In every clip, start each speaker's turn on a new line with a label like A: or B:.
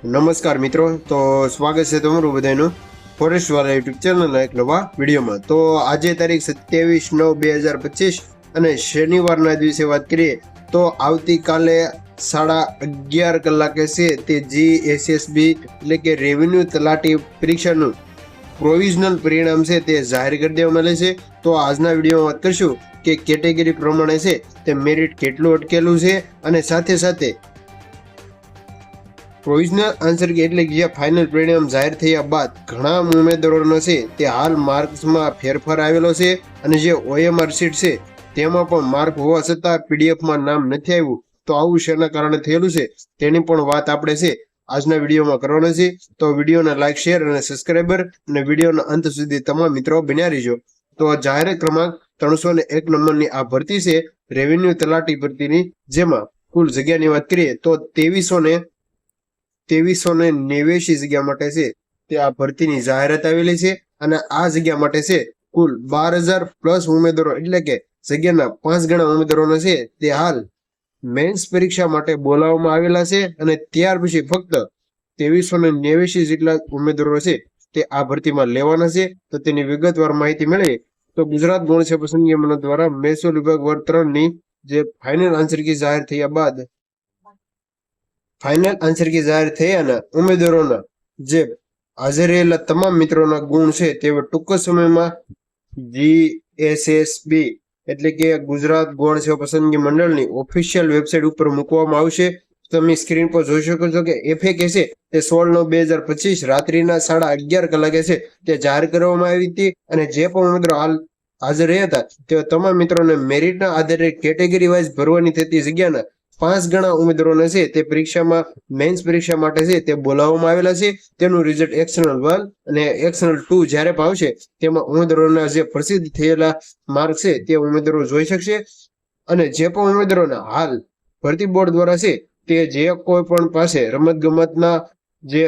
A: નમસ્કાર મિત્રો, તો સ્વાગત છે તમારું બધાનું ફોરેસ્ટ વાળા યુટ્યુબ ચેનલના એક નવા વિડીયોમાં। તો આજે તારીખ 27/9/2025 અને શનિવારના દિવસે વાત કરીએ તો આવતીકાલે 11:30 કલાકે છે તે GSSB એટલે કે રેવન્યુ તલાટી પરીક્ષાનું પ્રોવિઝનલ પરિણામ છે તે જાહેર કરી દેવામાં આવેલ છે। તો આજના વિડીયોમાં વાત કરીશું કે કેટેગરી પ્રમાણે છે તે મેરિટ કેટલું અટકેલું છે અને સાથે સાથે પ્રોવિઝનલ આન્સર કી એટલે કે જે ફાઇનલ પરિણામ જાહેર થયા બાદ ઘણા ઉમેદવારોનો છે તે હાલ માર્ક્સમાં ફેરફાર આવેલો છે અને જે OMR શીટ છે તેમાં પણ માર્ક હોવા છતાં પીડીએફમાં નામ નથી આવ્યું। તો આવું શેના કારણે થયેલું છે તેની પણ વાત આપણે છે આજના વિડીયોમાં કરવાના છે। તો વિડીયોને લાઈક, શેર અને સબસ્ક્રાઈબર અને વિડીયોના અંત સુધી તમામ મિત્રો બન્યા રહીજો। તો જાહેર ક્રમાંક 301 નંબરની આ ભરતી છે રેવન્યુ તલાટી ભરતીની, જેમાં કુલ જગ્યાની વાત કરીએ તો 2389 જગ્યા માટે છે તે આ ભરતીની જાહેરાત આવેલી છે અને આ જગ્યા માટે છે કુલ 12,000 પ્લસ ઉમેદવારો એટલે કે જગ્યાના 5 ગણા ઉમેદવારોને છે તે હાલ મેન્સ પરીક્ષા માટે બોલાવવામાં આવેલા છે અને ત્યાર પછી ફક્ત 2389 જેટલા ઉમેદવારો છે તે આ ભરતીમાં લેવાના છે। તો તેની વિગતવાર માહિતી મેળવી તો ગુજરાત ગૌણ સેવા પસંદગી મંડળ દ્વારા મહેસૂલ વિભાગ વર્ગ 3 ની જે ફાઇનલ આન્સર કી જાહેર થયા બાદ ફાઇનલ આન્સર કી જાહેર થયાના ઉમેદવારોના જે હાજર રહેલા તમામ મિત્રોના ગુણ છે તે ટૂંક સમયમાં GSSB એટલે કે ગુજરાત ગૌણ સેવા પસંદગી મંડળની ઓફિશિયલ વેબસાઇટ ઉપર મૂકવામાં આવશે। તમે સ્ક્રીન પર જોઈ શકો છો કે FAQ છે તે 16/9/2025 રાત્રિના 11:30 કલાકે છે તે જાહેર કરવામાં આવી હતી અને જે પણ ઉમેદવારો હાલ હાજર રહ્યા હતા તે તમામ મિત્રોને મેરિટના આધારે કેટેગરી વાઇઝ ભરવાની થતી જગ્યાના 5 ગણા ઉમેદવારોને છે તે પરીક્ષામાં મેન્સ પરીક્ષા માટે છે તે બોલાવવામાં આવેલા છે। તેનું રિઝલ્ટ એક્સટર્નલ 1 અને એક્સટર્નલ 2 જ્યારે પણ આવશે તેમાં ઉમેદવારોના જે પ્રસિદ્ધ થયેલા માર્ક છે તે ઉમેદવારો જોઈ શકશે અને જે પણ ઉમેદવારોના હાલ ભરતી બોર્ડ દ્વારા છે તે જે કોઈ પણ પાસે રમતગમતના જે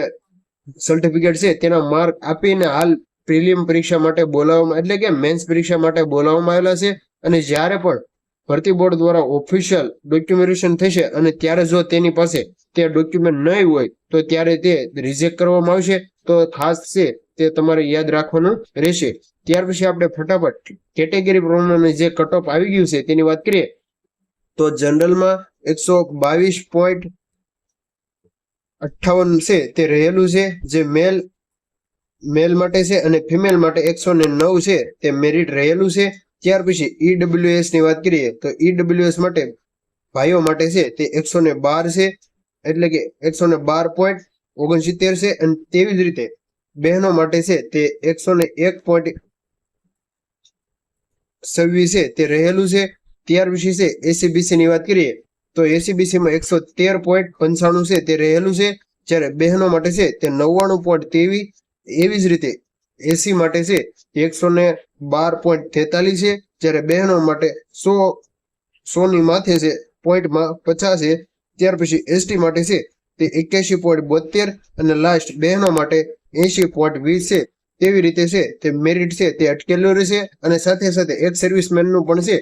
A: સર્ટિફિકેટ છે તેના માર્ક આપીને હાલ પ્રિલિમ પરીક્ષા માટે બોલાવવામાં એટલે કે મેન્સ પરીક્ષા માટે બોલાવવામાં આવેલા છે અને જ્યારે પણ ભરતી બોર્ડ દ્વારા ઓફિશિયલ ડોક્યુમેન્ટેશન થશે અને ત્યારે જો તેની પાસે તે ડોક્યુમેન્ટ નહીં હોય તો ત્યારે તે રિજેક્ટ કરવામાં આવશે। તો ખાસ છે તે તમારે યાદ રાખવાનું રહેશે। ત્યાર પછી આપણે ફટાફટ કેટેગરી પ્રમાણે જે કટ ઓફ આવી ગયું છે તેની વાત કરીએ તો જનરલમાં 122.58 છે તે રહેલું છે જે મેલ માટે છે અને ફિમેલ માટે 109 છે તે મેરિટ રહેલું છે। ત્યાર પછી EWS ની વાત કરીએ તો EWS માટે ભાઈઓ માટે છે તે 112 છે એટલે કે 112.69 છે અને તેવી જ રીતે બહેનો માટે છે તે 101.26 છે તે રહેલું છે। ત્યાર પછી છે ACBC ની વાત કરીએ તો ACBC માં 113.95 છે તે રહેલું છે, જ્યારે બહેનો માટે છે તે 99.23, એવી જ રીતે AC માટે છે તે 112.43 છે, જ્યારે બહેનો માટે 100 ની માથે છે પોઈન્ટમાં 50 છે। ત્યાર પછી ST માટે છે તે 81.72 અને લાસ્ટ બહેનો માટે 80.20 છે। તેવી રીતે છે તે મેરિટ છે તે અટકેલું રહેશે અને સાથે સાથે એક સર્વિસમેનનું પણ છે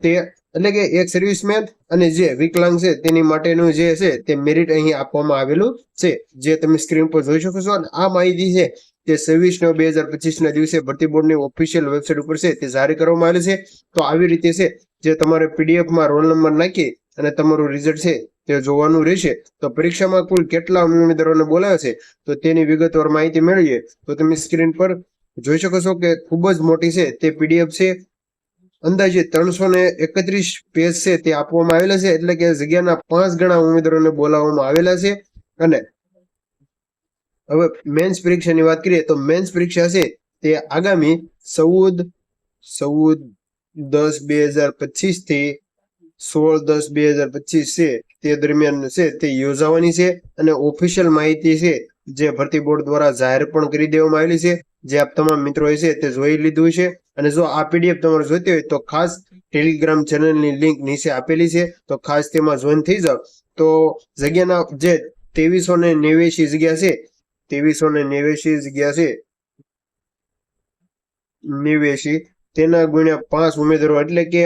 A: તે એટલે કે એક સર્વિસમેન અને જે વિકલાંગ છે તેની માટેનું જે છે તે મેરિટ અહીં આપવામાં આવેલું છે, જે તમે સ્ક્રીન પર જોઈ શકો છો। અને આ માહિતી છે તે 26/9/2025 ના દિવસે ભરતી બોર્ડની ઓફિશિયલ વેબસાઇટ ઉપર છે તે જાહેર કરવામાં આવેલી છે। તો આવી રીતે છે જે તમારે પીડીએફમાં રોલ નંબર નાખી અને તમારું રિઝલ્ટ છે તે જોવાનું રહેશે। તો પરીક્ષામાં કુલ કેટલા ઉમેદવારોને બોલાવ્યા છે તો તેની વિગતવાર માહિતી મેળવીએ તો તમે સ્ક્રીન પર જોઈ શકો છો કે ખૂબ જ મોટી છે તે પીડીએફ છે, અંદાજે 331 પેજ છે તે આપવામાં આવેલા છે એટલે કે જગ્યાના 5 ગણા ઉમેદવારોને બોલાવવામાં આવેલા છે। અને હવે મેન્સ પરીક્ષાની વાત કરીએ તો મેન્સ પરીક્ષા છે તે આગામી 14/10/2025 થી 16/10/2025 છે તે દરમિયાન છે તે યોજાવાની છે અને ઓફિશિયલ માહિતી છે જે ભરતી બોર્ડ દ્વારા જાહેર પણ કરી દેવામાં આવેલી છે, જે આપ તમામ મિત્રોએ છે તે જોઈ લીધું છે। અને જો આ પીડીએફ તમારે જોઈતી હોય તો ખાસ ટેલિગ્રામ ચેનલની લિંક નીચે આપેલી છે, તો ખાસ તેમાં જોઈન થઈ જાવ। તો જગ્યાના જે 2389 જગ્યા છે 2389 જગ્યા છે 89 તેના ગુણ્યા 5 ઉમેદવારો એટલે કે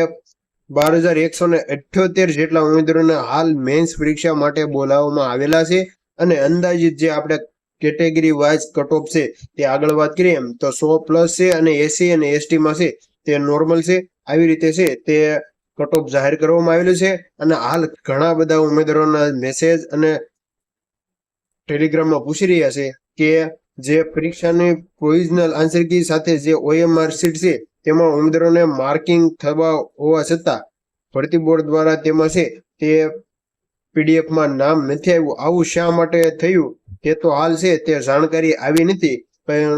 A: 12,178 જેટલા ઉમેદવારોને હાલ મેન્સ પરીક્ષા માટે બોલાવવામાં આવેલા છે। અને અંદાજિત જે આપણે કેટેગરી વાઇઝ કટ ઓફ છે તે આગળ વાત કરીએ એમ તો 100+ છે અને એસી અને એસટી માં છે તે નોર્મલ છે. આવી રીતે છે તે કટ ઓફ જાહેર કરવામાં આવેલું છે. અને હાલ ઘણા બધા ઉમેદવારોના મેસેજ અને ટેલિગ્રામમાં પૂછી રહ્યા છે કે જે પરીક્ષાની પ્રોવિઝનલ આન્સર કી સાથે જે OMR શીટ છે તેમાં ઉમેદવારોને માર્કિંગ થવા હોવા છતાં ભરતી બોર્ડ દ્વારા તેમાં છે તે પીડીએફમાં નામ નથી આવ્યું. આવું શા માટે થયું તે તો હાલ છે તે જાણકારી આવી નથી. પણ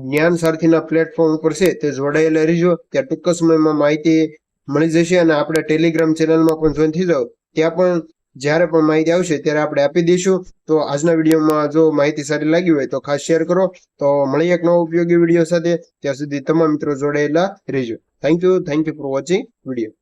A: જ્ઞાન સારથીના પ્લેટફોર્મ ઉપર છે તે જોડાયેલા રહેજો. ત્યાં ટૂંક સમયમાં માહિતી મળી જશે અને આપણે ટેલિગ્રામ ચેનલમાં પણ જોઈન થઈ જાઓ. ત્યાં પણ જ્યારે પણ માહિતી આવશે ત્યારે આપણે આપી દઈશું. તો આજના વિડીયોમાં જો માહિતી સારી લાગી હોય તો ખાસ શેર કરો. તો મળીએ એક નવો ઉપયોગી વિડીયો સાથે. ત્યાં સુધી તમામ મિત્રો જોડાયેલા રહેજો. Thank you for watching video.